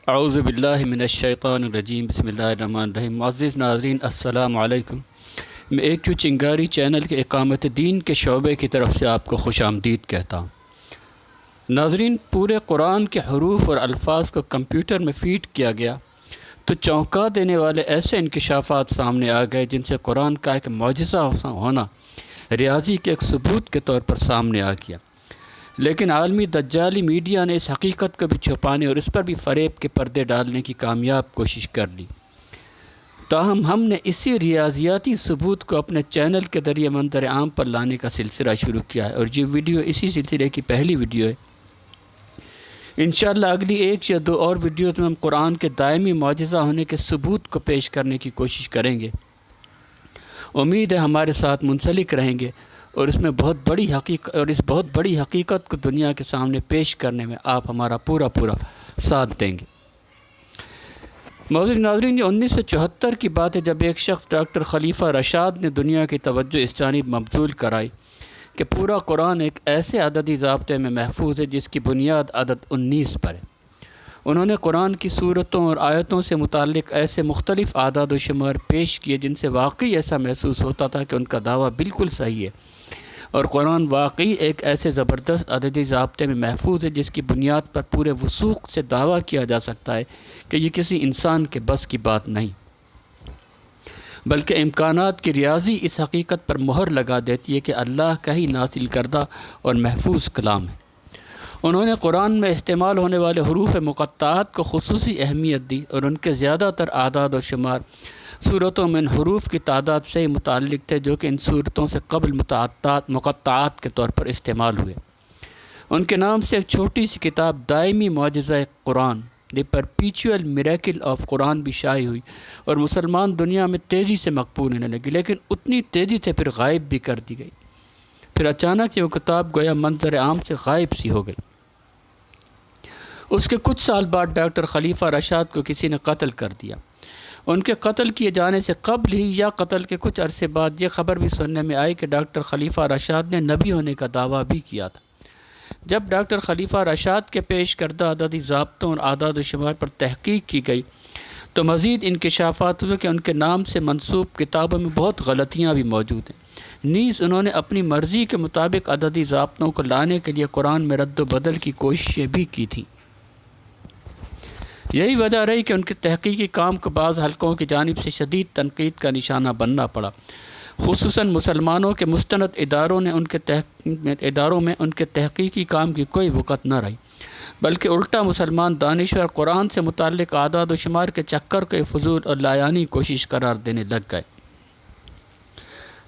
اعوذ باللہ من الشیطان الرجیم بسم اللہ الرحمن الرحیم۔ معزز ناظرین السلام علیکم۔ میں ایک چنگاری چینل کے اقامت دین کے شعبے کی طرف سے آپ کو خوش آمدید کہتا ہوں۔ ناظرین، پورے قرآن کے حروف اور الفاظ کو کمپیوٹر میں فیڈ کیا گیا تو چونکا دینے والے ایسے انکشافات سامنے آ گئے جن سے قرآن کا ایک معجزہ ہونا ریاضی کے ایک ثبوت کے طور پر سامنے آ گیا۔ لیکن عالمی دجالی میڈیا نے اس حقیقت کو بھی چھپانے اور اس پر بھی فریب کے پردے ڈالنے کی کامیاب کوشش کر لی۔ تاہم ہم نے اسی ریاضیاتی ثبوت کو اپنے چینل کے ذریعے منظر عام پر لانے کا سلسلہ شروع کیا ہے، اور یہ ویڈیو اسی سلسلے کی پہلی ویڈیو ہے۔ انشاءاللہ اگلی ایک یا دو اور ویڈیوز میں ہم قرآن کے دائمی معجزہ ہونے کے ثبوت کو پیش کرنے کی کوشش کریں گے۔ امید ہے ہمارے ساتھ منسلک رہیں گے اور اس بہت بڑی حقیقت کو دنیا کے سامنے پیش کرنے میں آپ ہمارا پورا ساتھ دیں گے۔ معزز ناظرین، یہ 1974 کی بات ہے جب ایک شخص ڈاکٹر خلیفہ رشاد نے دنیا کی توجہ اس جانب مبذول کرائی کہ پورا قرآن ایک ایسے عددی ضابطے میں محفوظ ہے جس کی بنیاد عدد 19 پر ہے۔ انہوں نے قرآن کی صورتوں اور آیتوں سے متعلق ایسے مختلف اعداد و شمار پیش کیے جن سے واقعی ایسا محسوس ہوتا تھا کہ ان کا دعویٰ بالکل صحیح ہے، اور قرآن واقعی ایک ایسے زبردست عددی ضابطے میں محفوظ ہے جس کی بنیاد پر پورے وثوق سے دعویٰ کیا جا سکتا ہے کہ یہ کسی انسان کے بس کی بات نہیں، بلکہ امکانات کی ریاضی اس حقیقت پر مہر لگا دیتی ہے کہ اللہ کا ہی نازل کردہ اور محفوظ کلام ہے۔ انہوں نے قرآن میں استعمال ہونے والے حروف مقطعات کو خصوصی اہمیت دی، اور ان کے زیادہ تر اعداد و شمار صورتوں میں ان حروف کی تعداد سے ہی متعلق تھے جو کہ ان صورتوں سے قبل مقطعات کے طور پر استعمال ہوئے۔ ان کے نام سے ایک چھوٹی سی کتاب دائمی معجزہ قرآن، دی پرپیچول میریکل آف قرآن بھی شائع ہوئی، اور مسلمان دنیا میں تیزی سے مقبول ہونے لگی، لیکن اتنی تیزی سے پھر غائب بھی کر دی گئی۔ پھر اچانک یہ کتاب گویا منظر عام سے غائب سی ہو گئی۔ اس کے کچھ سال بعد ڈاکٹر خلیفہ رشاد کو کسی نے قتل کر دیا۔ ان کے قتل کیے جانے سے قبل ہی یا قتل کے کچھ عرصے بعد یہ خبر بھی سننے میں آئی کہ ڈاکٹر خلیفہ رشاد نے نبی ہونے کا دعویٰ بھی کیا تھا۔ جب ڈاکٹر خلیفہ رشاد کے پیش کردہ عددی ضابطوں اور اعداد و شمار پر تحقیق کی گئی تو مزید انکشافات ہوئے کہ ان کے نام سے منسوب کتابوں میں بہت غلطیاں بھی موجود ہیں۔ نیز انہوں نے اپنی مرضی کے مطابق عددی ضابطوں کو لانے کے لیے قرآن میں رد و بدل کی کوششیں بھی کی تھیں۔ یہی وجہ رہی کہ ان کے تحقیقی کام کو بعض حلقوں کی جانب سے شدید تنقید کا نشانہ بننا پڑا، خصوصاً مسلمانوں کے مستند اداروں میں ان کے تحقیقی کام کی کوئی وقت نہ رہی، بلکہ الٹا مسلمان دانشور قرآن سے متعلق اعداد و شمار کے چکر کو فضول اور لایانی کوشش قرار دینے لگ گئے۔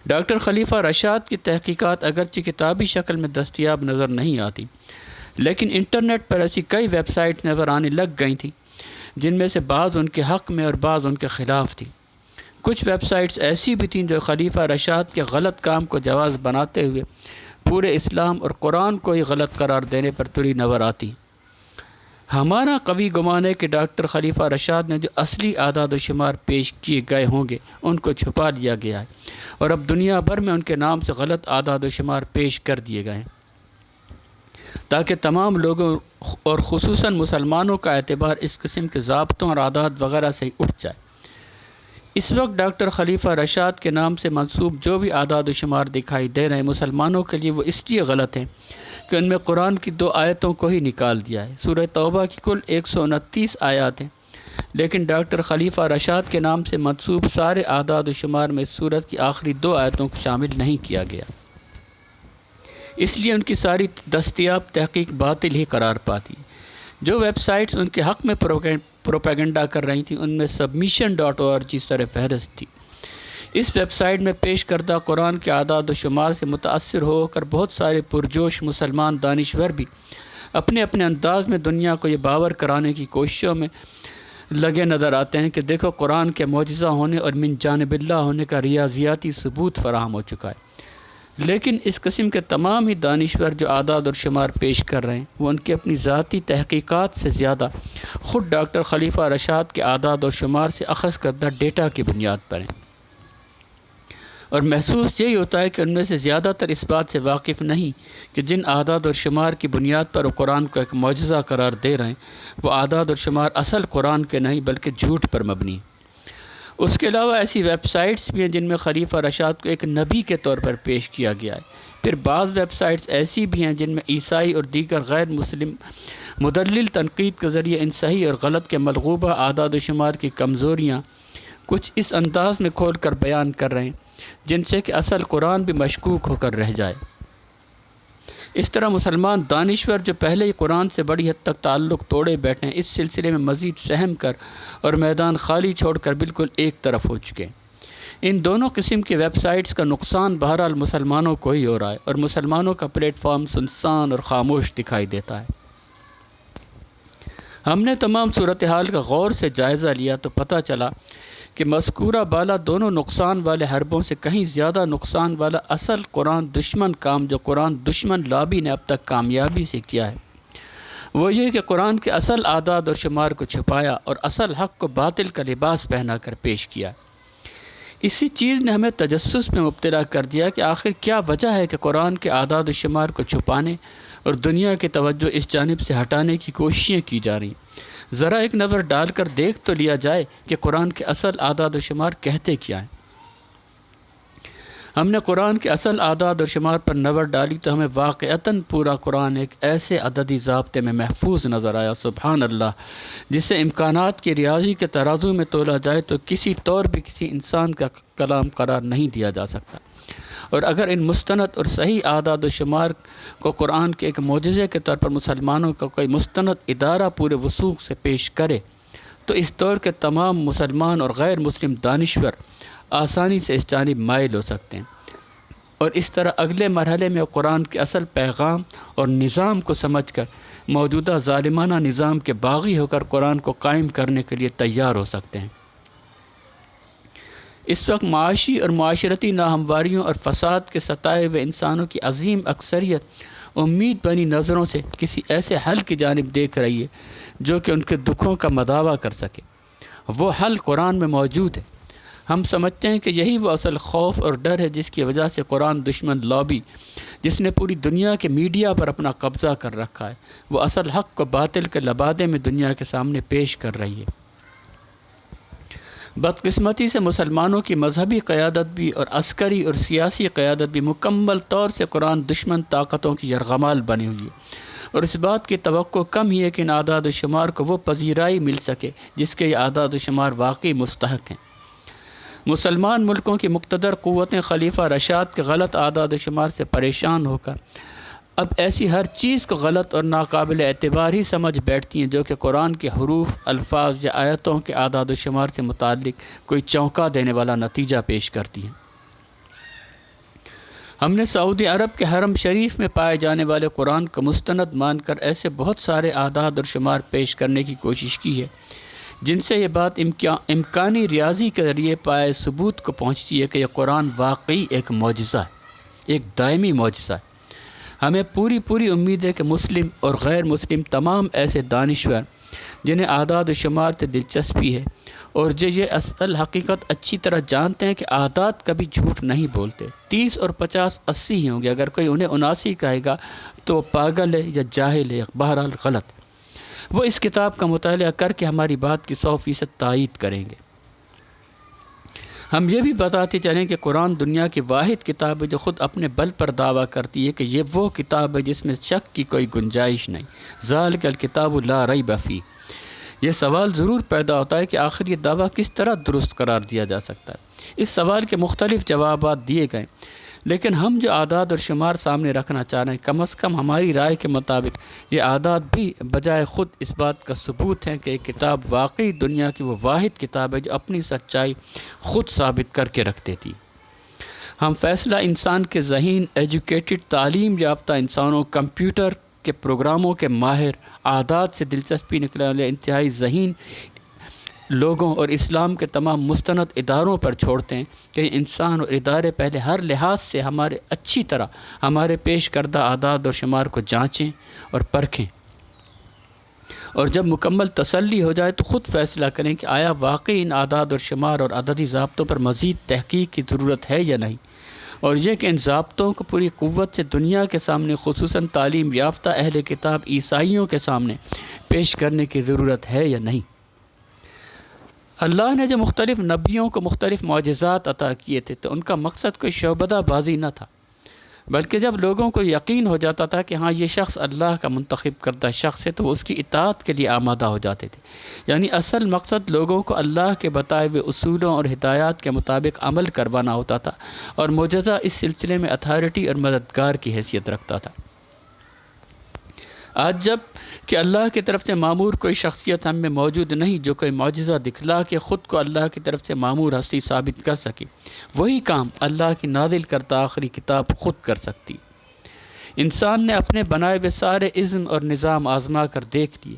ڈاکٹر خلیفہ رشاد کی تحقیقات اگرچہ کتابی شکل میں دستیاب نظر نہیں آتی، لیکن انٹرنیٹ پر ایسی کئی ویب سائٹ نظر آنے لگ گئی تھیں جن میں سے بعض ان کے حق میں اور بعض ان کے خلاف تھی۔ کچھ ویب سائٹس ایسی بھی تھیں جو خلیفہ رشاد کے غلط کام کو جواز بناتے ہوئے پورے اسلام اور قرآن کو ہی غلط قرار دینے پر تلی نظر آتی۔ ہمارا قوی گمان ہے کہ ڈاکٹر خلیفہ رشاد نے جو اصلی اعداد و شمار پیش کیے گئے ہوں گے ان کو چھپا لیا گیا ہے، اور اب دنیا بھر میں ان کے نام سے غلط اعداد و شمار پیش کر دیے گئے ہیں تاکہ تمام لوگوں اور خصوصاً مسلمانوں کا اعتبار اس قسم کے ضابطوں اور عادات وغیرہ سے ہی اٹھ جائے۔ اس وقت ڈاکٹر خلیفہ رشاد کے نام سے منسوب جو بھی اعداد و شمار دکھائی دے رہے ہیں مسلمانوں کے لیے وہ اس لیے غلط ہیں کہ ان میں قرآن کی 2 آیتوں کو ہی نکال دیا ہے۔ سورہ توبہ کی کل 129 آیات ہیں، لیکن ڈاکٹر خلیفہ رشاد کے نام سے منسوب سارے اعداد و شمار میں اس سورت کی آخری 2 آیتوں کو شامل نہیں کیا گیا، اس لیے ان کی ساری دستیاب تحقیق باطل ہی قرار پاتی۔ جو ویب سائٹس ان کے حق میں پروپیگنڈا کر رہی تھیں ان میں submission.org سر فہرست تھی۔ اس ویب سائٹ میں پیش کردہ قرآن کے اعداد و شمار سے متاثر ہو کر بہت سارے پرجوش مسلمان دانشور بھی اپنے انداز میں دنیا کو یہ باور کرانے کی کوششوں میں لگے نظر آتے ہیں کہ دیکھو قرآن کے معجزہ ہونے اور من جانب اللہ ہونے کا ریاضیاتی ثبوت فراہم ہو چکا ہے۔ لیکن اس قسم کے تمام ہی دانشور جو اعداد اور شمار پیش کر رہے ہیں وہ ان کی اپنی ذاتی تحقیقات سے زیادہ خود ڈاکٹر خلیفہ رشاد کے اعداد اور شمار سے اخذ کردہ ڈیٹا کی بنیاد پر ہیں، اور محسوس یہی ہوتا ہے کہ ان میں سے زیادہ تر اس بات سے واقف نہیں کہ جن اعداد اور شمار کی بنیاد پر وہ قرآن کو ایک معجزہ قرار دے رہے ہیں وہ اعداد اور شمار اصل قرآن کے نہیں بلکہ جھوٹ پر مبنی ہیں۔ اس کے علاوہ ایسی ویب سائٹس بھی ہیں جن میں خلیفہ رشاد کو ایک نبی کے طور پر پیش کیا گیا ہے۔ پھر بعض ویب سائٹس ایسی بھی ہیں جن میں عیسائی اور دیگر غیر مسلم مدلل تنقید کے ذریعے ان صحیح اور غلط کے ملغوبہ اعداد و شمار کی کمزوریاں کچھ اس انداز میں کھول کر بیان کر رہے ہیں جن سے کہ اصل قرآن بھی مشکوک ہو کر رہ جائے۔ اس طرح مسلمان دانشور جو پہلے ہی قرآن سے بڑی حد تک تعلق توڑے بیٹھے ہیں اس سلسلے میں مزید سہم کر اور میدان خالی چھوڑ کر بالکل ایک طرف ہو چکے ہیں۔ ان دونوں قسم کی ویب سائٹس کا نقصان بہرحال مسلمانوں کو ہی ہو رہا ہے اور مسلمانوں کا پلیٹ فارم سنسان اور خاموش دکھائی دیتا ہے۔ ہم نے تمام صورتحال کا غور سے جائزہ لیا تو پتہ چلا کہ مذکورہ بالا دونوں نقصان والے حربوں سے کہیں زیادہ نقصان والا اصل قرآن دشمن کام جو قرآن دشمن لابی نے اب تک کامیابی سے کیا ہے وہ یہ کہ قرآن کے اصل اعداد اور شمار کو چھپایا اور اصل حق کو باطل کا لباس پہنا کر پیش کیا۔ اسی چیز نے ہمیں تجسس میں مبتلا کر دیا کہ آخر کیا وجہ ہے کہ قرآن کے اعداد و شمار کو چھپانے اور دنیا کی توجہ اس جانب سے ہٹانے کی کوششیں کی جا رہی ہیں۔ ذرا ایک نظر ڈال کر دیکھ تو لیا جائے کہ قرآن کے اصل اعداد و شمار کہتے کیا ہیں۔ ہم نے قرآن کے اصل اعداد و شمار پر نظر ڈالی تو ہمیں واقعتاً پورا قرآن ایک ایسے عددی ضابطے میں محفوظ نظر آیا، سبحان اللہ، جسے امکانات کی ریاضی کے ترازو میں تولا جائے تو کسی طور بھی کسی انسان کا کلام قرار نہیں دیا جا سکتا۔ اور اگر ان مستند اور صحیح اعداد و شمار کو قرآن کے ایک معجزے کے طور پر مسلمانوں کا کوئی مستند ادارہ پورے وثوق سے پیش کرے تو اس دور کے تمام مسلمان اور غیر مسلم دانشور آسانی سے اس جانب مائل ہو سکتے ہیں اور اس طرح اگلے مرحلے میں قرآن کے اصل پیغام اور نظام کو سمجھ کر موجودہ ظالمانہ نظام کے باغی ہو کر قرآن کو قائم کرنے کے لیے تیار ہو سکتے ہیں۔ اس وقت معاشی اور معاشرتی ناہمواریوں اور فساد کے ستائے ہوئے انسانوں کی عظیم اکثریت امید بنی نظروں سے کسی ایسے حل کی جانب دیکھ رہی ہے جو کہ ان کے دکھوں کا مداوع کر سکے۔ وہ حل قرآن میں موجود ہے۔ ہم سمجھتے ہیں کہ یہی وہ اصل خوف اور ڈر ہے جس کی وجہ سے قرآن دشمن لابی جس نے پوری دنیا کے میڈیا پر اپنا قبضہ کر رکھا ہے وہ اصل حق کو باطل کے لبادے میں دنیا کے سامنے پیش کر رہی ہے۔ بدقسمتی سے مسلمانوں کی مذہبی قیادت بھی اور عسکری اور سیاسی قیادت بھی مکمل طور سے قرآن دشمن طاقتوں کی یرغمال بنی ہوئی ہے اور اس بات کی توقع کم ہی ہے کہ ان اعداد و شمار کو وہ پذیرائی مل سکے جس کے یہ اعداد و شمار واقعی مستحق ہیں۔ مسلمان ملکوں کی مقتدر قوتیں خلیفہ رشاد کے غلط اعداد و شمار سے پریشان ہو کر اب ایسی ہر چیز کو غلط اور ناقابل اعتبار ہی سمجھ بیٹھتی ہیں جو کہ قرآن کے حروف، الفاظ یا آیتوں کے اعداد و شمار سے متعلق کوئی چونکا دینے والا نتیجہ پیش کرتی ہیں۔ ہم نے سعودی عرب کے حرم شریف میں پائے جانے والے قرآن کو مستند مان کر ایسے بہت سارے اعداد اور شمار پیش کرنے کی کوشش کی ہے جن سے یہ بات امکانی ریاضی کے ذریعے پائے ثبوت کو پہنچتی ہے کہ یہ قرآن واقعی ایک معجزہ ہے، ایک دائمی معجزہ ہے۔ ہمیں پوری امید ہے کہ مسلم اور غیر مسلم تمام ایسے دانشور جنہیں اعداد و شمار سے دلچسپی ہے اور جو یہ اصل حقیقت اچھی طرح جانتے ہیں کہ اعداد کبھی جھوٹ نہیں بولتے، 30 اور 50 80 ہی ہوں گے، اگر کوئی انہیں 79 کہے گا تو پاگل ہے یا جاہل ہے، بہرحال غلط۔ وہ اس کتاب کا مطالعہ کر کے ہماری بات کی 100% تائید کریں گے۔ ہم یہ بھی بتاتے چلیں کہ قرآن دنیا کی واحد کتاب ہے جو خود اپنے بل پر دعویٰ کرتی ہے کہ یہ وہ کتاب ہے جس میں شک کی کوئی گنجائش نہیں، ذالک الکتاب لا ریب فیہ۔ یہ سوال ضرور پیدا ہوتا ہے کہ آخر یہ دعویٰ کس طرح درست قرار دیا جا سکتا ہے۔ اس سوال کے مختلف جوابات دیے گئے، لیکن ہم جو اعداد اور شمار سامنے رکھنا چاہ رہے ہیں کم از کم ہماری رائے کے مطابق یہ اعداد بھی بجائے خود اس بات کا ثبوت ہے کہ یہ کتاب واقعی دنیا کی وہ واحد کتاب ہے جو اپنی سچائی خود ثابت کر کے رکھ دیتی۔ ہم فیصلہ انسان کے ذہین، ایجوکیٹڈ، تعلیم یافتہ انسانوں، کمپیوٹر کے پروگراموں کے ماہر، اعداد سے دلچسپی نکلنے والے انتہائی ذہین لوگوں اور اسلام کے تمام مستند اداروں پر چھوڑتے ہیں کہ انسان اور ادارے پہلے ہر لحاظ سے اچھی طرح ہمارے پیش کردہ اعداد اور شمار کو جانچیں اور پرکھیں، اور جب مکمل تسلی ہو جائے تو خود فیصلہ کریں کہ آیا واقعی ان اعداد اور شمار اور عددی ضابطوں پر مزید تحقیق کی ضرورت ہے یا نہیں۔ اور یہ کہ ان ضابطوں کو پوری قوت سے دنیا کے سامنے، خصوصاً تعلیم یافتہ اہل کتاب عیسائیوں کے سامنے پیش کرنے کی ضرورت ہے یا نہیں۔ اللہ نے جو مختلف نبیوں کو مختلف معجزات عطا کیے تھے تو ان کا مقصد کوئی شعبدہ بازی نہ تھا، بلکہ جب لوگوں کو یقین ہو جاتا تھا کہ ہاں یہ شخص اللہ کا منتخب کردہ شخص ہے تو وہ اس کی اطاعت کے لیے آمادہ ہو جاتے تھے۔ یعنی اصل مقصد لوگوں کو اللہ کے بتائے ہوئے اصولوں اور ہدایات کے مطابق عمل کروانا ہوتا تھا، اور معجزہ اس سلسلے میں اتھارٹی اور مددگار کی حیثیت رکھتا تھا۔ آج جب کہ اللہ کی طرف سے معمور کوئی شخصیت ہم میں موجود نہیں جو کوئی معجزہ دکھلا کے خود کو اللہ کی طرف سے معمور ہستی ثابت کر سکے، وہی کام اللہ کی نازل کرتا آخری کتاب خود کر سکتی۔ انسان نے اپنے بنائے ہوئے سارے عزم اور نظام آزما کر دیکھ لیے،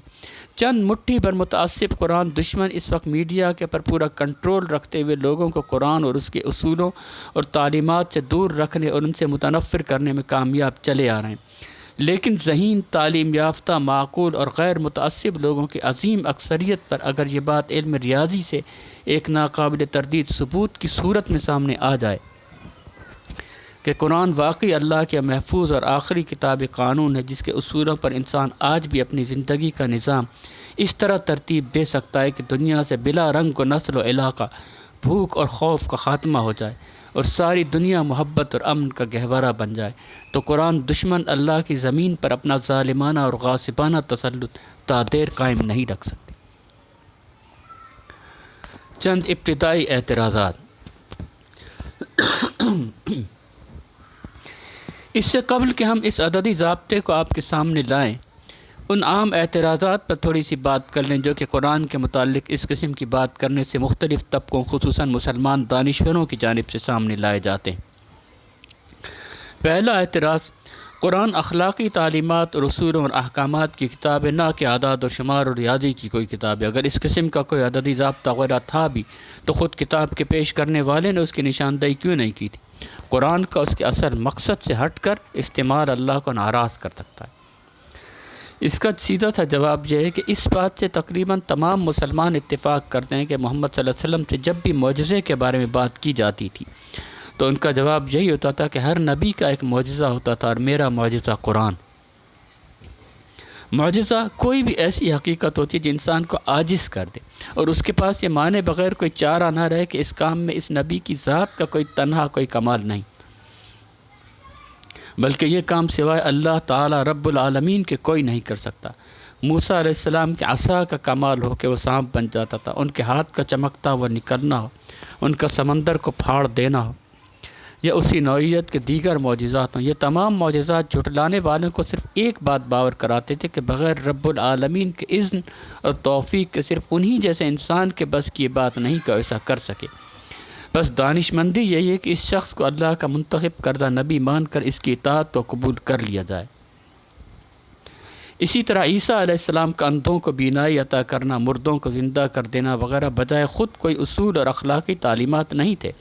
چند مٹھی بھر متعصب قرآن دشمن اس وقت میڈیا کے پر پورا کنٹرول رکھتے ہوئے لوگوں کو قرآن اور اس کے اصولوں اور تعلیمات سے دور رکھنے اور ان سے متنفر کرنے میں کامیاب چلے آ رہے ہیں، لیکن ذہین، تعلیم یافتہ، معقول اور غیر متعصب لوگوں کی عظیم اکثریت پر اگر یہ بات علم ریاضی سے ایک ناقابل تردید ثبوت کی صورت میں سامنے آ جائے کہ قرآن واقعی اللہ کے محفوظ اور آخری کتاب قانون ہے جس کے اصولوں پر انسان آج بھی اپنی زندگی کا نظام اس طرح ترتیب دے سکتا ہے کہ دنیا سے بلا رنگ و نسل و علاقہ، بھوک اور خوف کا خاتمہ ہو جائے اور ساری دنیا محبت اور امن کا گہوارہ بن جائے، تو قرآن دشمن اللہ کی زمین پر اپنا ظالمانہ اور غاصبانہ تسلط تا دیر قائم نہیں رکھ سکتے۔ چند ابتدائی اعتراضات۔ اس سے قبل کہ ہم اس عددی ضابطے کو آپ کے سامنے لائیں، ان عام اعتراضات پر تھوڑی سی بات کر لیں جو کہ قرآن کے متعلق اس قسم کی بات کرنے سے مختلف طبقوں خصوصاً مسلمان دانشوروں کی جانب سے سامنے لائے جاتے ہیں۔ پہلا اعتراض، قرآن اخلاقی تعلیمات اور اصولوں اور احکامات کی کتاب ہے، نہ کہ اعداد و شمار اور ریاضی کی کوئی کتاب ہے۔ اگر اس قسم کا کوئی عددی ضابطہ وغیرہ تھا بھی تو خود کتاب کے پیش کرنے والے نے اس کی نشاندہی کیوں نہیں کی تھی؟ قرآن کا اس کے اصل مقصد سے ہٹ کر استعمال اللہ کو ناراض کر سکتا ہے۔ اس کا سیدھا سا جواب یہ ہے کہ اس بات سے تقریباً تمام مسلمان اتفاق کرتے ہیں کہ محمد صلی اللہ علیہ وسلم سے جب بھی معجزے کے بارے میں بات کی جاتی تھی تو ان کا جواب یہی ہوتا تھا کہ ہر نبی کا ایک معجزہ ہوتا تھا اور میرا معجزہ قرآن۔ معجزہ کوئی بھی ایسی حقیقت ہوتی ہے جو انسان کو عاجز کر دے اور اس کے پاس یہ مانے بغیر کوئی چارہ نہ رہے کہ اس کام میں اس نبی کی ذات کا کوئی تنہا کوئی کمال نہیں، بلکہ یہ کام سوائے اللہ تعالی رب العالمین کے کوئی نہیں کر سکتا۔ موسیٰ علیہ السلام کے عصا کا کمال ہو کہ وہ سانپ بن جاتا تھا، ان کے ہاتھ کا چمکتا ہوا نکلنا ہو، ان کا سمندر کو پھاڑ دینا ہو، یا اسی نوعیت کے دیگر معجزات ہوں۔ یہ تمام معجزات جھٹلانے والوں کو صرف ایک بات باور کراتے تھے کہ بغیر رب العالمین کے اذن اور توفیق کے صرف انہی جیسے انسان کے بس کی بات نہیں کہ ایسا کر سکے۔ بس دانش مندی یہی ہے کہ اس شخص کو اللہ کا منتخب کردہ نبی مان کر اس کی اطاعت کو قبول کر لیا جائے۔ اسی طرح عیسیٰ علیہ السلام کا اندھوں کو بینائی عطا کرنا، مردوں کو زندہ کر دینا وغیرہ بجائے خود کوئی اصول اور اخلاقی تعلیمات نہیں تھے،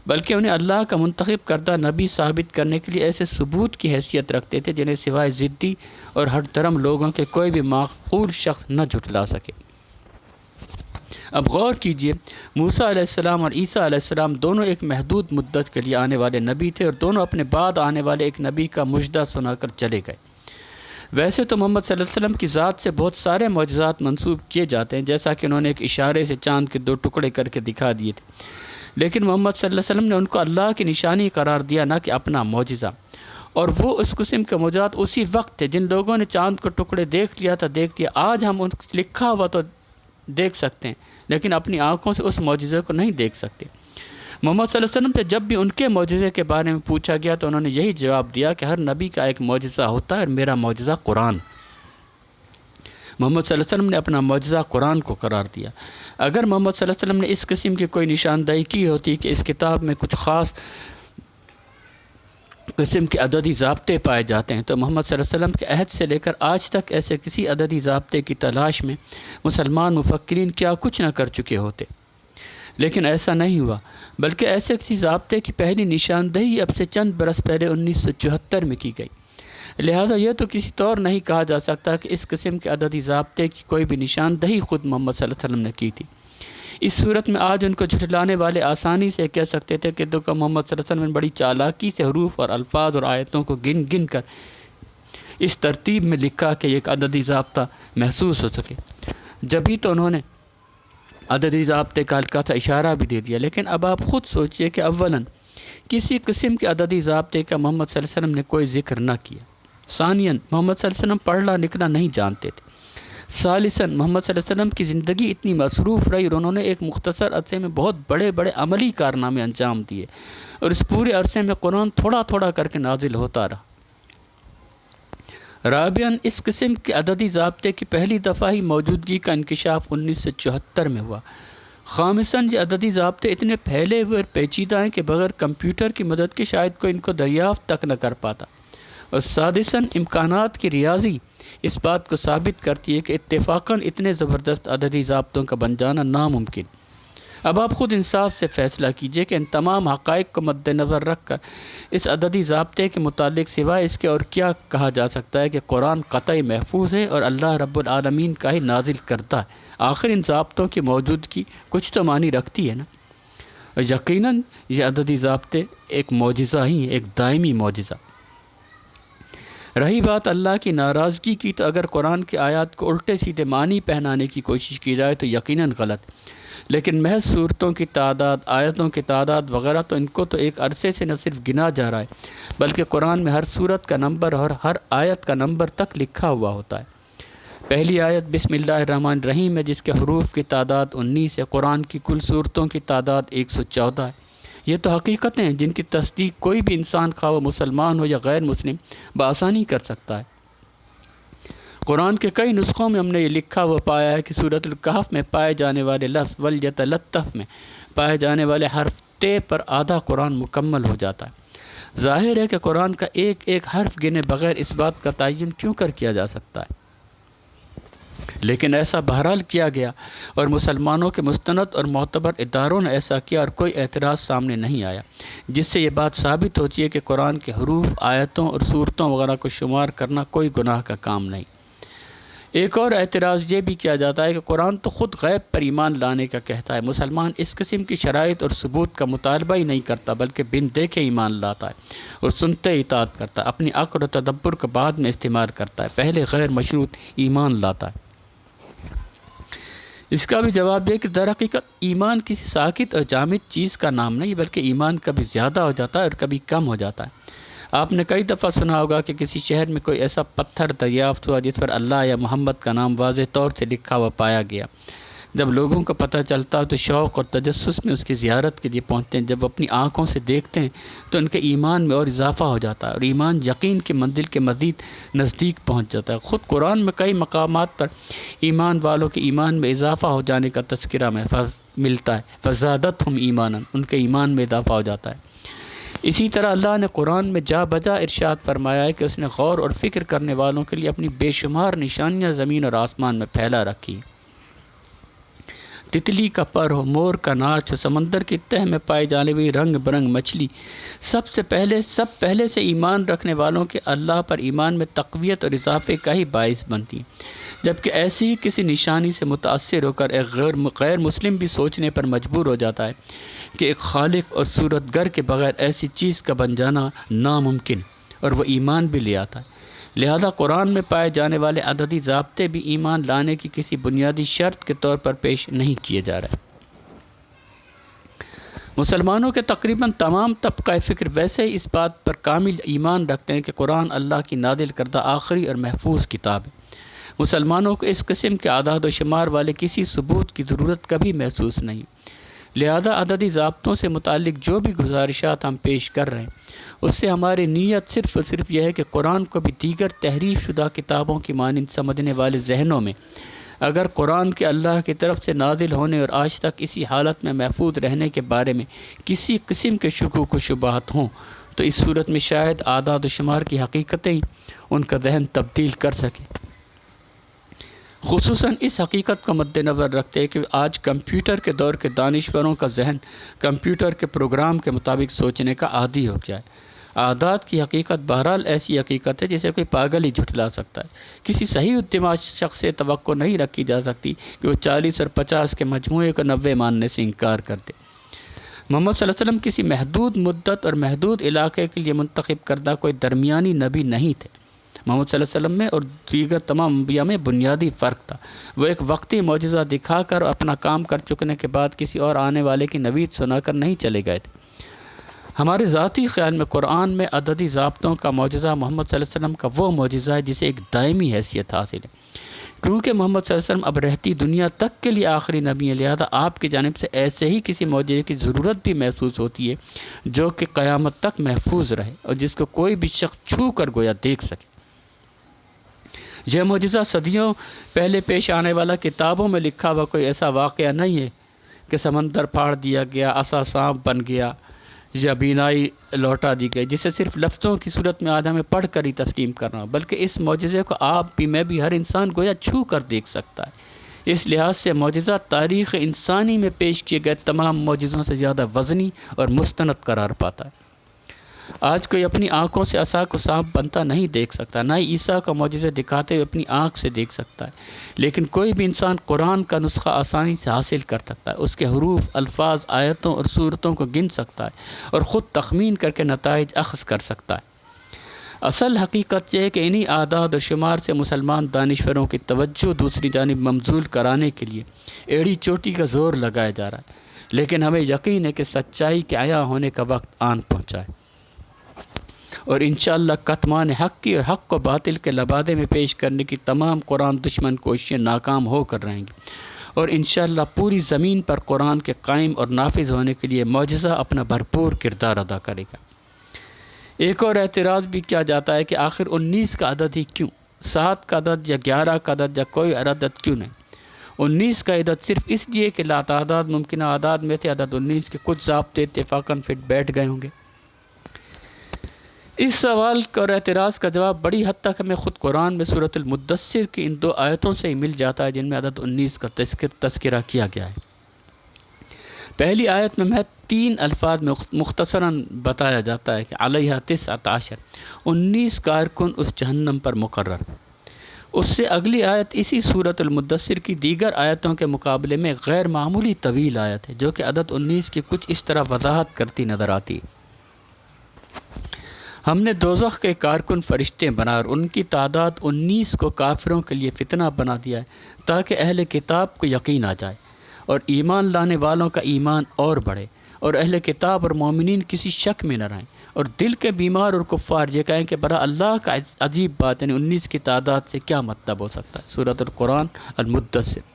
بلکہ انہیں اللہ کا منتخب کردہ نبی ثابت کرنے کے لیے ایسے ثبوت کی حیثیت رکھتے تھے جنہیں سوائے ضدی اور ہٹ درم لوگوں کے کوئی بھی معقول شخص نہ جھٹلا سکے۔ اب غور کیجئے، موسیٰ علیہ السلام اور عیسیٰ علیہ السلام دونوں ایک محدود مدت کے لیے آنے والے نبی تھے اور دونوں اپنے بعد آنے والے ایک نبی کا مژدہ سنا کر چلے گئے۔ ویسے تو محمد صلی اللہ علیہ وسلم کی ذات سے بہت سارے معجزات منسوب کیے جاتے ہیں، جیسا کہ انہوں نے ایک اشارے سے چاند کے 2 ٹکڑے کر کے دکھا دیے تھے، لیکن محمد صلی اللہ علیہ وسلم نے ان کو اللہ کی نشانی قرار دیا، نہ کہ اپنا معجزہ۔ اور وہ اس قسم کے معجزات اسی وقت تھے جن لوگوں نے چاند کو ٹکڑے دیکھ لیا تھا دیکھ لیا۔ آج ہم ان کو لکھا ہوا تو دیکھ سکتے ہیں لیکن اپنی آنکھوں سے اس معجزے کو نہیں دیکھ سکتے۔ محمد صلی اللہ علیہ وسلم سے جب بھی ان کے معجزے کے بارے میں پوچھا گیا تو انہوں نے یہی جواب دیا کہ ہر نبی کا ایک معجزہ ہوتا ہے اور میرا معجزہ قرآن۔ محمد صلی اللہ علیہ وسلم نے اپنا معجزہ قرآن کو قرار دیا۔ اگر محمد صلی اللہ علیہ وسلم نے اس قسم کی کوئی نشاندہی کی ہوتی کہ اس کتاب میں کچھ خاص قسم کے عددی ضابطے پائے جاتے ہیں تو محمد صلی اللہ علیہ وسلم کے عہد سے لے کر آج تک ایسے کسی عددی ضابطے کی تلاش میں مسلمان مفکرین کیا کچھ نہ کر چکے ہوتے، لیکن ایسا نہیں ہوا، بلکہ ایسے کسی ضابطے کی پہلی نشاندہی اب سے چند برس پہلے 1974 میں کی گئی۔ لہٰذا یہ تو کسی طور نہیں کہا جا سکتا کہ اس قسم کے عددی ضابطے کی کوئی بھی نشاندہی خود محمد صلی اللہ علیہ وسلم نے کی تھی۔ اس صورت میں آج ان کو جھٹلانے والے آسانی سے کہہ سکتے تھے کہ دیکھو محمد صلی اللہ علیہ وسلم نے بڑی چالاکی سے حروف اور الفاظ اور آیتوں کو گن گن کر اس ترتیب میں لکھا کہ ایک عددی ضابطہ محسوس ہو سکے. جبھی تو انہوں نے عددی ضابطے کا ہلکا سا اشارہ بھی دے دیا. لیکن اب آپ خود سوچئے کہ اولاً کسی قسم کے عددی ضابطے کا محمد صلی اللہ علیہ وسلم نے کوئی ذکر نہ کیا. ثانیاً محمد صلی اللہ علیہ وسلم پڑھنا لکھنا نہیں جانتے تھے. ثالثاً محمد صلی اللہ علیہ وسلم کی زندگی اتنی مصروف رہی اور انہوں نے ایک مختصر عرصے میں بہت بڑے بڑے عملی کارنامے انجام دیے اور اس پورے عرصے میں قرآن تھوڑا تھوڑا کر کے نازل ہوتا رہا. رابعاً اس قسم کے عددی ضابطے کی پہلی دفعہ ہی موجودگی کا انکشاف 1974 میں ہوا. خامساً یہ عددی ضابطے اتنے پھیلے ہوئے اور پیچیدہ ہیں کہ بغیر کمپیوٹر کی مدد کے شاید کوئی ان کو دریافت تک نہ کر پاتا. اور سادساً امکانات کی ریاضی اس بات کو ثابت کرتی ہے کہ اتفاقاً اتنے زبردست عددی ضابطوں کا بن جانا ناممکن. اب آپ خود انصاف سے فیصلہ کیجئے کہ ان تمام حقائق کو مد نظر رکھ کر اس عددی ضابطے کے متعلق سوائے اس کے اور کیا کہا جا سکتا ہے کہ قرآن قطعی محفوظ ہے اور اللہ رب العالمین کا ہی نازل کرتا ہے. آخر ان ضابطوں کی موجودگی کچھ تو معنی رکھتی ہے نا. اور یقیناً یہ عددی ضابطے ایک معجزہ ہی ہیں، ایک دائمی معجزہ. رہی بات اللہ کی ناراضگی کی، تو اگر قرآن کی آیات کو الٹے سیدھے معنی پہنانے کی کوشش کی جائے تو یقیناً غلط. لیکن محض صورتوں کی تعداد، آیتوں کی تعداد وغیرہ تو ان کو تو ایک عرصے سے نہ صرف گنا جا رہا ہے بلکہ قرآن میں ہر صورت کا نمبر اور ہر آیت کا نمبر تک لکھا ہوا ہوتا ہے. پہلی آیت بسم اللہ الرحمن الرحیم ہے جس کے حروف کی تعداد 19 ہے. قرآن کی کل صورتوں کی تعداد 114 ہے. یہ تو حقیقتیں ہیں جن کی تصدیق کوئی بھی انسان خواہ وہ مسلمان ہو یا غیر مسلم بآسانی کر سکتا ہے. قرآن کے کئی نسخوں میں ہم نے یہ لکھا ہوا پایا ہے کہ سورۃ الکہف میں پائے جانے والے لفظ ولیتلطف میں پائے جانے والے حرف تے پر آدھا قرآن مکمل ہو جاتا ہے. ظاہر ہے کہ قرآن کا ایک ایک حرف گنے بغیر اس بات کا تعین کیوں کر کیا جا سکتا ہے. لیکن ایسا بہرحال کیا گیا اور مسلمانوں کے مستند اور معتبر اداروں نے ایسا کیا اور کوئی اعتراض سامنے نہیں آیا، جس سے یہ بات ثابت ہوتی ہے کہ قرآن کے حروف، آیتوں اور صورتوں وغیرہ کو شمار کرنا کوئی گناہ کا کام نہیں. ایک اور اعتراض یہ بھی کیا جاتا ہے کہ قرآن تو خود غیب پر ایمان لانے کا کہتا ہے. مسلمان اس قسم کی شرائط اور ثبوت کا مطالبہ ہی نہیں کرتا بلکہ بن دیکھے ایمان لاتا ہے اور سنتے اطاعت کرتا ہے. اپنی عقل و تدبر کو بعد میں استعمال کرتا ہے، پہلے غیر مشروط ایمان لاتا ہے. اس کا بھی جواب یہ کہ در حقیقت ایمان کسی ساکت اور جامد چیز کا نام نہیں بلکہ ایمان کبھی زیادہ ہو جاتا ہے اور کبھی کم ہو جاتا ہے. آپ نے کئی دفعہ سنا ہوگا کہ کسی شہر میں کوئی ایسا پتھر دریافت ہوا جس پر اللہ یا محمد کا نام واضح طور سے لکھا ہوا پایا گیا. جب لوگوں کو پتہ چلتا ہے تو شوق اور تجسس میں اس کی زیارت کے لیے پہنچتے ہیں. جب وہ اپنی آنکھوں سے دیکھتے ہیں تو ان کے ایمان میں اور اضافہ ہو جاتا ہے اور ایمان یقین کی منزل کے مزید نزدیک پہنچ جاتا ہے. خود قرآن میں کئی مقامات پر ایمان والوں کے ایمان میں اضافہ ہو جانے کا تذکرہ ملتا ہے. فزادتہم ایمانا، ان کے ایمان میں اضافہ ہو جاتا ہے. اسی طرح اللہ نے قرآن میں جا بجا ارشاد فرمایا ہے کہ اس نے غور اور فکر کرنے والوں کے لیے اپنی بے شمار نشانیاں زمین اور آسمان میں پھیلا رکھی. تتلی کا پر ہو، مور کا ناچ ہو، سمندر کی تہ میں پائے جانے والی رنگ برنگ مچھلی، سب پہلے سے ایمان رکھنے والوں کے اللہ پر ایمان میں تقویت اور اضافے کا ہی باعث بنتی ہیں. جبکہ ایسی ہی کسی نشانی سے متاثر ہو کر ایک غیر مسلم بھی سوچنے پر مجبور ہو جاتا ہے کہ ایک خالق اور صورت گر کے بغیر ایسی چیز کا بن جانا ناممکن، اور وہ ایمان بھی لے آتا ہے. لہذا قرآن میں پائے جانے والے عددی ضابطے بھی ایمان لانے کی کسی بنیادی شرط کے طور پر پیش نہیں کیے جا رہے. مسلمانوں کے تقریباً تمام طبقہ فکر ویسے ہی اس بات پر کامل ایمان رکھتے ہیں کہ قرآن اللہ کی نازل کردہ آخری اور محفوظ کتاب ہے. مسلمانوں کو اس قسم کے اعداد و شمار والے کسی ثبوت کی ضرورت کبھی محسوس نہیں. لہذا عددی ضابطوں سے متعلق جو بھی گزارشات ہم پیش کر رہے ہیں اس سے ہماری نیت صرف اور صرف یہ ہے کہ قرآن کو بھی دیگر تحریف شدہ کتابوں کی مانند سمجھنے والے ذہنوں میں اگر قرآن کے اللہ کی طرف سے نازل ہونے اور آج تک اسی حالت میں محفوظ رہنے کے بارے میں کسی قسم کے شکوک و شبہات ہوں تو اس صورت میں شاید اعداد و شمار کی حقیقتیں ہی ان کا ذہن تبدیل کر سکیں. خصوصاً اس حقیقت کو مد نظر رکھتے ہیں کہ آج کمپیوٹر کے دور کے دانشوروں کا ذہن کمپیوٹر کے پروگرام کے مطابق سوچنے کا عادی ہو گیا ہے. عادات کی حقیقت بہرحال ایسی حقیقت ہے جسے کوئی پاگل ہی جھٹلا سکتا ہے۔ کسی صحیح دماغ شخص سے توقع نہیں رکھی جا سکتی کہ وہ 40 اور 50 کے مجموعے کو 90 ماننے سے انکار کر دے۔ محمد صلی اللہ علیہ وسلم کسی محدود مدت اور محدود علاقے کے لیے منتخب کردہ کوئی درمیانی نبی نہیں تھے۔ محمد صلی اللہ علیہ وسلم میں اور دیگر تمام انبیاء میں بنیادی فرق تھا۔ وہ ایک وقتی معجزہ دکھا کر اپنا کام کر چکنے کے بعد کسی اور آنے والے کی نوید سنا کر نہیں چلے گئے تھے۔ ہمارے ذاتی خیال میں قرآن میں عددی ضابطوں کا معجزہ محمد صلی اللہ علیہ وسلم کا وہ معجزہ ہے جسے ایک دائمی حیثیت حاصل ہے۔ کیونکہ محمد صلی اللہ علیہ وسلم اب رہتی دنیا تک کے لیے آخری نبی ہے، لہذا آپ کی جانب سے ایسے ہی کسی معجزے کی ضرورت بھی محسوس ہوتی ہے جو کہ قیامت تک محفوظ رہے اور جس کو کوئی بھی شخص چھو کر گویا دیکھ سکے۔ یہ معجزہ صدیوں پہلے پیش آنے والا کتابوں میں لکھا ہوا کوئی ایسا واقعہ نہیں ہے کہ سمندر پھاڑ دیا گیا، عصا سانپ بن گیا یا بینائی لوٹا دی گئی، جسے صرف لفظوں کی صورت میں آدھا میں پڑھ کر ہی تسلیم کرنا، بلکہ اس معجزے کو آپ بھی میں بھی ہر انسان گویا چھو کر دیکھ سکتا ہے۔ اس لحاظ سے معجزہ تاریخ انسانی میں پیش کیے گئے تمام معجزوں سے زیادہ وزنی اور مستند قرار پاتا ہے۔ آج کوئی اپنی آنکھوں سے عصا کو سانپ بنتا نہیں دیکھ سکتا، نہ ہی عیسیٰ کا معجزے دکھاتے ہوئے اپنی آنکھ سے دیکھ سکتا ہے، لیکن کوئی بھی انسان قرآن کا نسخہ آسانی سے حاصل کر سکتا ہے، اس کے حروف، الفاظ، آیتوں اور صورتوں کو گن سکتا ہے اور خود تخمین کر کے نتائج اخذ کر سکتا ہے۔ اصل حقیقت یہ ہے کہ انہی اعداد و شمار سے مسلمان دانشوروں کی توجہ دوسری جانب ممزول کرانے کے لیے ایڑی چوٹی کا زور لگایا جا رہا ہے، لیکن ہمیں یقین ہے کہ سچائی کے عیاں ہونے کا وقت آن پہنچا ہے اور انشاءاللہ کتمان حق کی اور حق کو باطل کے لبادے میں پیش کرنے کی تمام قرآن دشمن کوششیں ناکام ہو کر رہیں گی، اور انشاءاللہ پوری زمین پر قرآن کے قائم اور نافذ ہونے کے لیے معجزہ اپنا بھرپور کردار ادا کرے گا۔ ایک اور اعتراض بھی کیا جاتا ہے کہ آخر 19 کا عدد ہی کیوں؟ 7 کا عدد یا 11 کا عدد یا کوئی عدد کیوں نہیں؟ 19 کا عدد صرف اس لیے کہ لاتعداد ممکنہ اعداد میں تھے عدد 19 کے کچھ ضابطے اتفاقاً فٹ بیٹھ گئے ہوں گے۔ اس سوال اور اعتراض کا جواب بڑی حد تک ہمیں خود قرآن میں سورۃ المدثر کی ان 2 آیتوں سے ہی مل جاتا ہے جن میں عدد 19 کا تذکرہ کیا گیا ہے۔ پہلی آیت میں محض 3 الفاظ میں مختصراً بتایا جاتا ہے کہ علیہ 19 19 کارکن اس جہنم پر مقرر۔ اس سے اگلی آیت اسی سورۃ المدثر کی دیگر آیتوں کے مقابلے میں غیر معمولی طویل آیت ہے جو کہ عدد 19 کی کچھ اس طرح وضاحت کرتی نظر آتی ہے۔ ہم نے دوزخ کے کارکن فرشتے بنا اور ان کی تعداد 19 کو کافروں کے لیے فتنہ بنا دیا ہے تاکہ اہل کتاب کو یقین آ جائے اور ایمان لانے والوں کا ایمان اور بڑھے اور اہل کتاب اور مومنین کسی شک میں نہ رہیں اور دل کے بیمار اور کفار یہ کہیں کہ برا اللہ کا عجیب بات، یعنی 19 کی تعداد سے کیا مطلب ہو سکتا ہے۔ سورۃ القرآن المدثر۔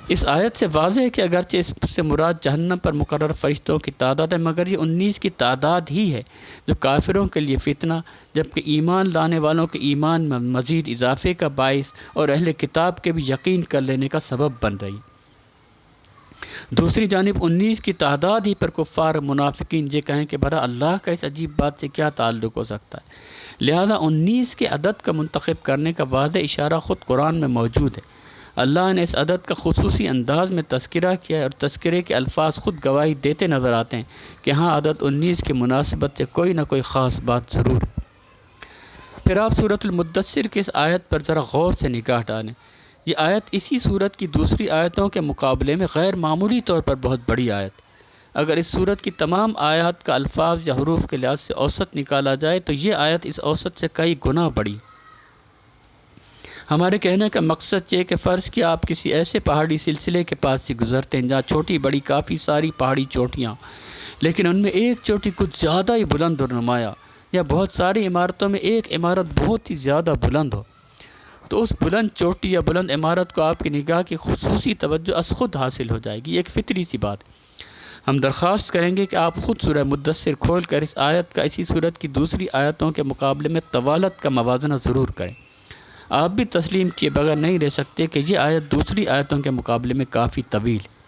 اس آیت سے واضح ہے کہ اگرچہ اس سے مراد جہنم پر مقرر فرشتوں کی تعداد ہے، مگر یہ 19 کی تعداد ہی ہے جو کافروں کے لیے فتنہ، جبکہ ایمان لانے والوں کے ایمان میں مزید اضافے کا باعث اور اہل کتاب کے بھی یقین کر لینے کا سبب بن رہی۔ دوسری جانب 19 کی تعداد ہی پر کفار منافقین یہ کہیں کہ برا اللہ کا اس عجیب بات سے کیا تعلق ہو سکتا ہے، لہذا 19 کے عدد کا منتخب کرنے کا واضح اشارہ خود قرآن میں موجود ہے۔ اللہ نے اس عدد کا خصوصی انداز میں تذکرہ کیا ہے اور تذکرے کے الفاظ خود گواہی دیتے نظر آتے ہیں کہ ہاں عدد 19 کی مناسبت سے کوئی نہ کوئی خاص بات ضرور ہے۔ پھر آپ سورۃ المدثر کی اس آیت پر ذرا غور سے نگاہ ڈالیں۔ یہ آیت اسی سورت کی دوسری آیتوں کے مقابلے میں غیر معمولی طور پر بہت بڑی آیت۔ اگر اس سورت کی تمام آیات کا الفاظ یا حروف کے لحاظ سے اوسط نکالا جائے تو یہ آیت اس اوسط سے کئی گنا بڑی۔ ہمارے کہنے کا مقصد یہ کہ فرض کیا آپ کسی ایسے پہاڑی سلسلے کے پاس سے گزرتے ہیں جہاں چھوٹی بڑی کافی ساری پہاڑی چوٹیاں، لیکن ان میں ایک چوٹی کچھ زیادہ ہی بلند اور نمایاں، یا بہت ساری عمارتوں میں ایک عمارت بہت ہی زیادہ بلند ہو، تو اس بلند چوٹی یا بلند عمارت کو آپ کی نگاہ کی خصوصی توجہ از خود حاصل ہو جائے گی۔ یہ ایک فطری سی بات ہے۔ ہم درخواست کریں گے کہ آپ خود سورہ مدثر کھول کر اس آیت کا اسی سورت کی دوسری آیتوں کے مقابلے میں طوالت کا موازنہ ضرور کریں۔ آپ بھی تسلیم کیے بغیر نہیں رہ سکتے کہ یہ آیت دوسری آیتوں کے مقابلے میں کافی طویل ہے۔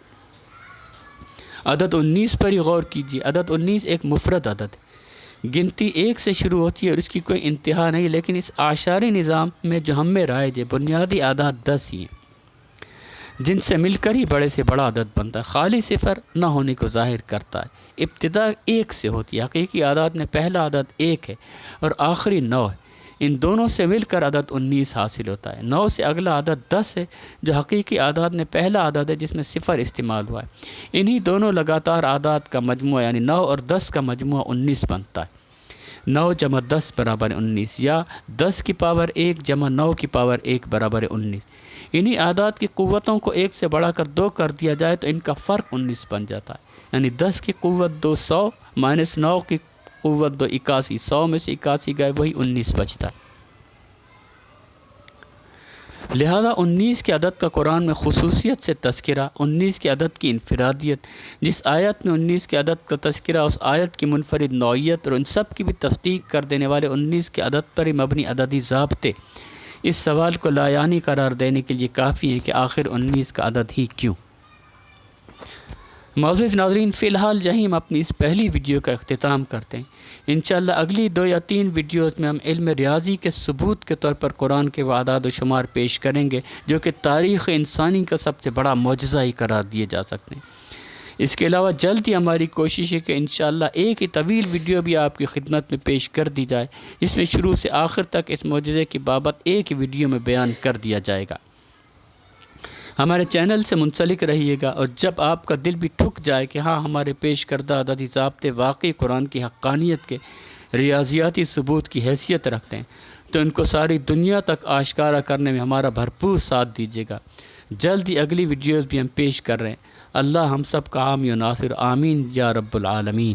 عدد 19 پر ہی غور کیجیے۔ عدد 19 ایک مفرد عدد ہے، گنتی 1 سے شروع ہوتی ہے اور اس کی کوئی انتہا نہیں، لیکن اس اعشاری نظام میں جو ہم میں رائج ہے بنیادی اعداد 10 ہی ہیں۔ جن سے مل کر ہی بڑے سے بڑا عدد بنتا ہے۔ خالی صفر نہ ہونے کو ظاہر کرتا ہے۔ ابتدا 1 سے ہوتی ہے، حقیقی اعداد میں پہلا عدد 1 ہے اور آخری 9 ہے۔ ان دونوں سے مل کر عدد 19 حاصل ہوتا ہے۔ 9 سے اگلا عدد 10 ہے جو حقیقی اعداد میں پہلا عدد ہے جس میں صفر استعمال ہوا ہے۔ انہی دونوں لگاتار اعداد کا مجموعہ یعنی 9 اور 10 کا مجموعہ 19 بنتا ہے۔ 9 جمع 10 برابر 19 یا 10 کی پاور 1 جمع 9 کی پاور 1 برابر 19۔ انہی اعداد کی قوتوں کو 1 سے بڑھا کر 2 کر دیا جائے تو ان کا فرق 19 بن جاتا ہے۔ یعنی 10 کی قوت 2 100 مائنس 9 کی قوت 2 81، 100 میں سے 81 گئے وہی 19 بچتا ہے۔ لہذا 19 کے عدد کا قرآن میں خصوصیت سے تذکرہ، 19 کے عدد کی انفرادیت، جس آیت میں 19 کے عدد کا تذکرہ اس آیت کی منفرد نوعیت اور ان سب کی بھی تصدیق کر دینے والے 19 کے عدد پر ہی مبنی عددی ضابطے اس سوال کو لایعنی قرار دینے کے لیے کافی ہیں کہ آخر 19 کا عدد ہی کیوں۔ معزز ناظرین، فی الحال یہیں ہم اپنی اس پہلی ویڈیو کا اختتام کرتے ہیں۔ انشاءاللہ اگلی 2 یا 3 ویڈیوز میں ہم علم ریاضی کے ثبوت کے طور پر قرآن کے اعداد و شمار پیش کریں گے جو کہ تاریخ انسانی کا سب سے بڑا معجزہ ہی قرار دیے جا سکتے ہیں۔ اس کے علاوہ جلد ہی ہماری کوشش ہے کہ انشاءاللہ ایک ہی طویل ویڈیو بھی آپ کی خدمت میں پیش کر دی جائے، جس میں شروع سے آخر تک اس معجزے کی بابت ایک ہی ویڈیو میں بیان کر دیا جائے گا۔ ہمارے چینل سے منسلک رہیے گا، اور جب آپ کا دل بھی ٹھک جائے کہ ہاں ہمارے پیش کردہ عددی ضابطے واقعی قرآن کی حقانیت کے ریاضیاتی ثبوت کی حیثیت رکھتے ہیں، تو ان کو ساری دنیا تک آشکارا کرنے میں ہمارا بھرپور ساتھ دیجیے گا۔ جلد ہی اگلی ویڈیوز بھی ہم پیش کر رہے ہیں۔ اللہ ہم سب کا حامی و ناصر، آمین یا رب العالمین۔